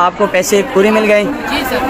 آپ کو پیسے پورے مل گئے؟ جی سر.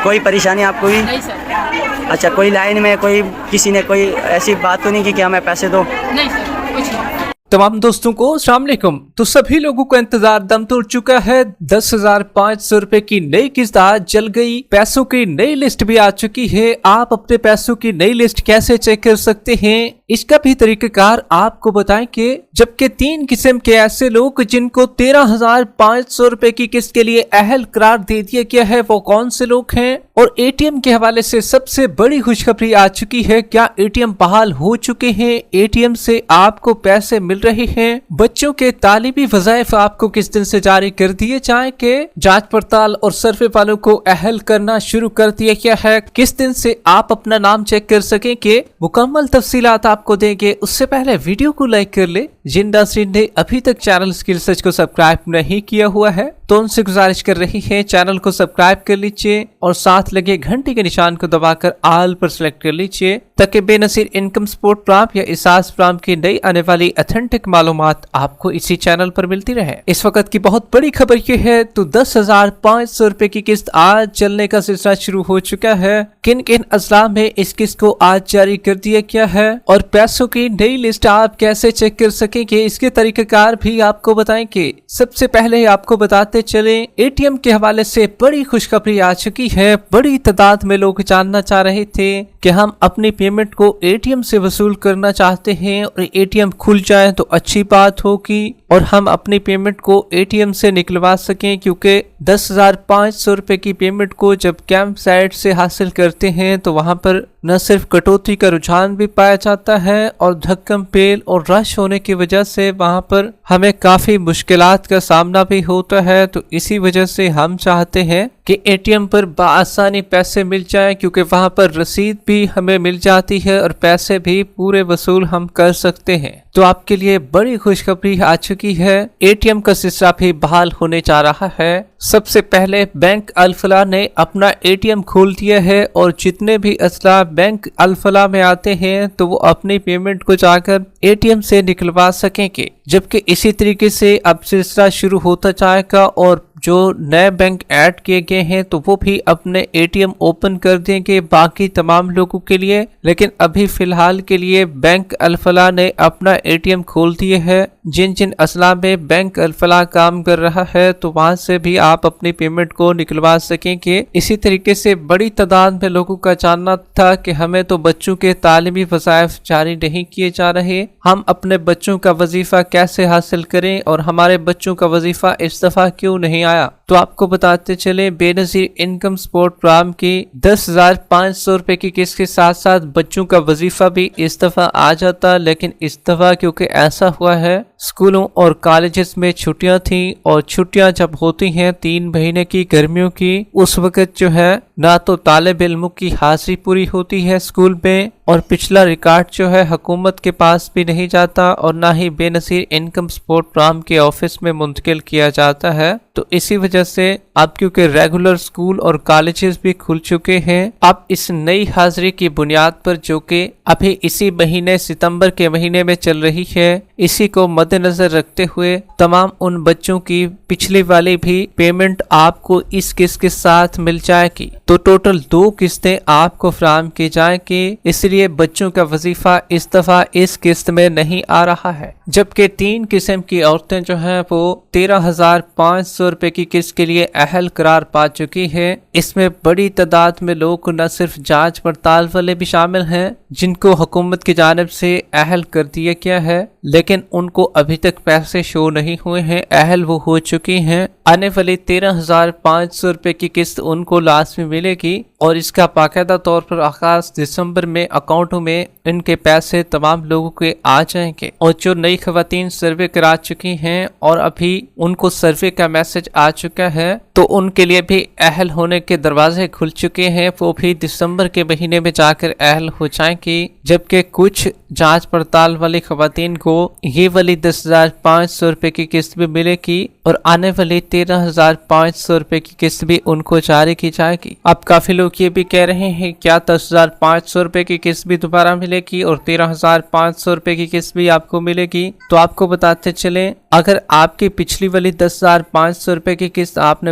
کوئی پریشانی آپ کو ہوئی؟ نہیں سر. اچھا، کوئی لائن میں کوئی کسی نے کوئی ایسی بات تو نہیں کی کہ ہمیں پیسے دو؟ نہیں سر، کچھ نہیں. تمام دوستوں کو السلام علیکم. تو سبھی لوگوں کا انتظار دم توڑ چکا ہے. 10,500 روپے کی نئی قسط آج چل گئی. پیسوں کی نئی لسٹ بھی آ چکی ہے. آپ اپنے پیسوں کی نئی لسٹ کیسے چیک کر سکتے ہیں، اس کا بھی طریقہ کار آپ کو بتائیں کہ جبکہ 3 قسم کے ایسے لوگ جن کو 13,500 روپے کی قسط کے لیے اہل قرار دے دیا گیا ہے وہ کون سے لوگ ہیں، اور اے ٹی ایم کے حوالے سے سب سے بڑی خوشخبری آ چکی ہے. کیا اے ٹی ایم بحال ہو چکے ہیں؟ اے ٹی ایم سے آپ کو پیسے مل رہے ہیں؟ بچوں کے تعلیمی وظائف آپ کو کس دن سے جاری کر دیے جائیں کہ جانچ پڑتال اور سروے والوں کو اہل کرنا شروع کر دیا گیا ہے؟ کس دن سے آپ اپنا نام چیک کر سکیں کہ مکمل تفصیلات آپ کو دیں گے. اس سے پہلے ویڈیو کو لائک کر لے. جن ناظرین نے ابھی تک چینل اسکل سرچ کو سبسکرائب نہیں کیا ہوا ہے تو ان سے گزارش کر رہی ہے چینل کو سبسکرائب کر لیجئے اور ساتھ لگے گھنٹی کے نشان کو دبا کر آل پر سلیکٹ کر لیجئے تاکہ بے نظیر انکم سپورٹ پروگرام یا احساس پروگرام کی نئی آنے والی اتھینٹک معلومات آپ کو اسی چینل پر ملتی رہے. اس وقت کی بہت بڑی خبر یہ ہے تو 10,500 روپے کی قسط آج چلنے کا سلسلہ شروع ہو چکا ہے. کن کن اضلاع میں اس قسط کو آج جاری کر دیا گیا ہے اور پیسوں کی نئی لسٹ آپ کیسے چیک کر سکیں گے، اس کے طریقہ کار بھی آپ کو بتائیں گے. سب سے پہلے آپ کو بتاتے چلیں اے ٹی ایم کے حوالے سے بڑی خوشخبری آ چکی ہے. بڑی تعداد میں لوگ جاننا چاہ رہے تھے کہ ہم اپنی پیمنٹ کو اے ٹی ایم سے وصول کرنا چاہتے ہیں اور اے ٹی ایم کھل جائے تو اچھی بات ہوگی اور ہم اپنی پیمنٹ کو اے ٹی ایم سے نکلوا سکیں، کیونکہ 10,500 روپے کی پیمنٹ کو جب کیمپ سائٹ سے حاصل کرتے ہیں تو وہاں پر نہ صرف کٹوتی کا رجحان بھی پایا جاتا ہے اور دھکم پیل اور رش ہونے کی وجہ سے وہاں پر ہمیں کافی مشکلات کا سامنا بھی ہوتا ہے. تو اسی وجہ سے ہم چاہتے ہیں کہ اے ٹی ایم پر بآسانی پیسے مل جائیں، کیونکہ وہاں پر رسید بھی ہمیں مل جاتی ہے اور پیسے بھی پورے وصول ہم کر سکتے ہیں. تو آپ کے لیے بڑی خوشخبری آ چکی ہے. اے ٹی ایم کا سلسلہ بھی بحال ہونے جا رہا ہے. سب سے پہلے بینک الفلاح نے اپنا اے ٹی ایم کھول دیا ہے اور جتنے بھی اضلاع بینک الفلاح میں آتے ہیں تو وہ اپنی پیمنٹ کو جا کر اے ٹی ایم سے نکلوا سکیں گے. جبکہ اسی طریقے سے اب سلسلہ شروع ہوتا جائے گا اور جو نئے بینک ایڈ کیے گئے ہیں تو وہ بھی اپنے اے ٹی ایم اوپن کر دیں گے باقی تمام لوگوں کے لیے. لیکن ابھی فی الحال کے لیے بینک الفلاح نے اپنا اے ٹی ایم کھول دیے ہے. جن اضلاع میں بینک الفلاح کام کر رہا ہے تو وہاں سے بھی آپ اپنی پیمنٹ کو نکلوا سکیں گے. اسی طریقے سے بڑی تعداد میں لوگوں کا جاننا تھا کہ ہمیں تو بچوں کے تعلیمی وظائف جاری نہیں کیے جا رہے، ہم اپنے بچوں کا وظیفہ کیسے حاصل کریں اور ہمارے بچوں کا وظیفہ اس دفعہ کیوں نہیں آیا. تو آپ کو بتاتے چلیں بے نظیر انکم سپورٹ پروگرام کی 10,500 روپے کی قسط کے ساتھ ساتھ بچوں کا وظیفہ بھی اس دفعہ آ جاتا، لیکن اس دفعہ کیونکہ ایسا ہوا ہے اسکولوں اور کالجز میں چھٹیاں تھیں اور چھٹیاں جب ہوتی ہیں 3 مہینے کی گرمیوں کی، اس وقت جو ہے نہ تو طالب علموں کی حاضری پوری ہوتی ہے اسکول میں اور پچھلا ریکارڈ جو ہے حکومت کے پاس بھی نہیں جاتا اور نہ ہی بے نظیر انکم سپورٹ پروگرام کے آفس میں منتقل کیا جاتا ہے. تو اسی وجہ سے اب کیونکہ ریگولر اسکول اور کالجز بھی کھل چکے ہیں، اب اس نئی حاضری کی بنیاد پر جو کہ ابھی اسی مہینے ستمبر کے مہینے میں چل رہی ہے، اسی کو مد نظر رکھتے ہوئے تمام ان بچوں کی پچھلی والی بھی پیمنٹ آپ کو اس قسط کے ساتھ مل جائے گی. تو ٹوٹل 2 قسطیں آپ کو فراہم کی جائیں گی، اس لیے بچوں کا وظیفہ اس دفعہ اس قسط میں نہیں آ رہا ہے. جبکہ 3 قسم کی عورتیں جو ہیں وہ 13,500 روپے کی قسط کے لیے اہل قرار پا چکی ہے. اس میں بڑی تعداد میں لوگ نہ صرف جانچ پڑتال والے بھی شامل ہیں جن کو حکومت کی جانب سے اہل کر دیا گیا ہے، لیکن ان کو ابھی تک پیسے شو نہیں ہوئے ہیں. اہل وہ ہو چکی ہیں. آنے والی 13,500 روپے کی قسط ان کو لازمی ملے گی اور اس کا باقاعدہ طور پر آغاز دسمبر میں اکاؤنٹوں میں ان کے پیسے تمام لوگوں کے آ جائیں گے. اور جو نئی خواتین سروے کرا چکی ہیں اور ابھی ان کو سروے کا میسج آ چکا ہے تو ان کے لیے بھی اہل ہونے کے دروازے کھل چکے ہیں، وہ بھی دسمبر کے مہینے میں جا کر اہل ہو جائیں گی. جبکہ کچھ جانچ پڑتال والی خواتین کو یہ والی 10,500 روپے کی قسط بھی ملے گی اور آنے والی 13,500 روپے کی قسط بھی ان کو جاری کی جائے گی. اب کافی لوگ یہ بھی کہہ رہے ہیں کیا 10,500 روپے کی قسط بھی دوبارہ ملے گی اور 13,500 روپے کی قسط بھی آپ کو ملے گی؟ تو آپ کو بتاتے چلیں اگر آپ کی پچھلی والی 10,500 روپے کی قسط آپ نے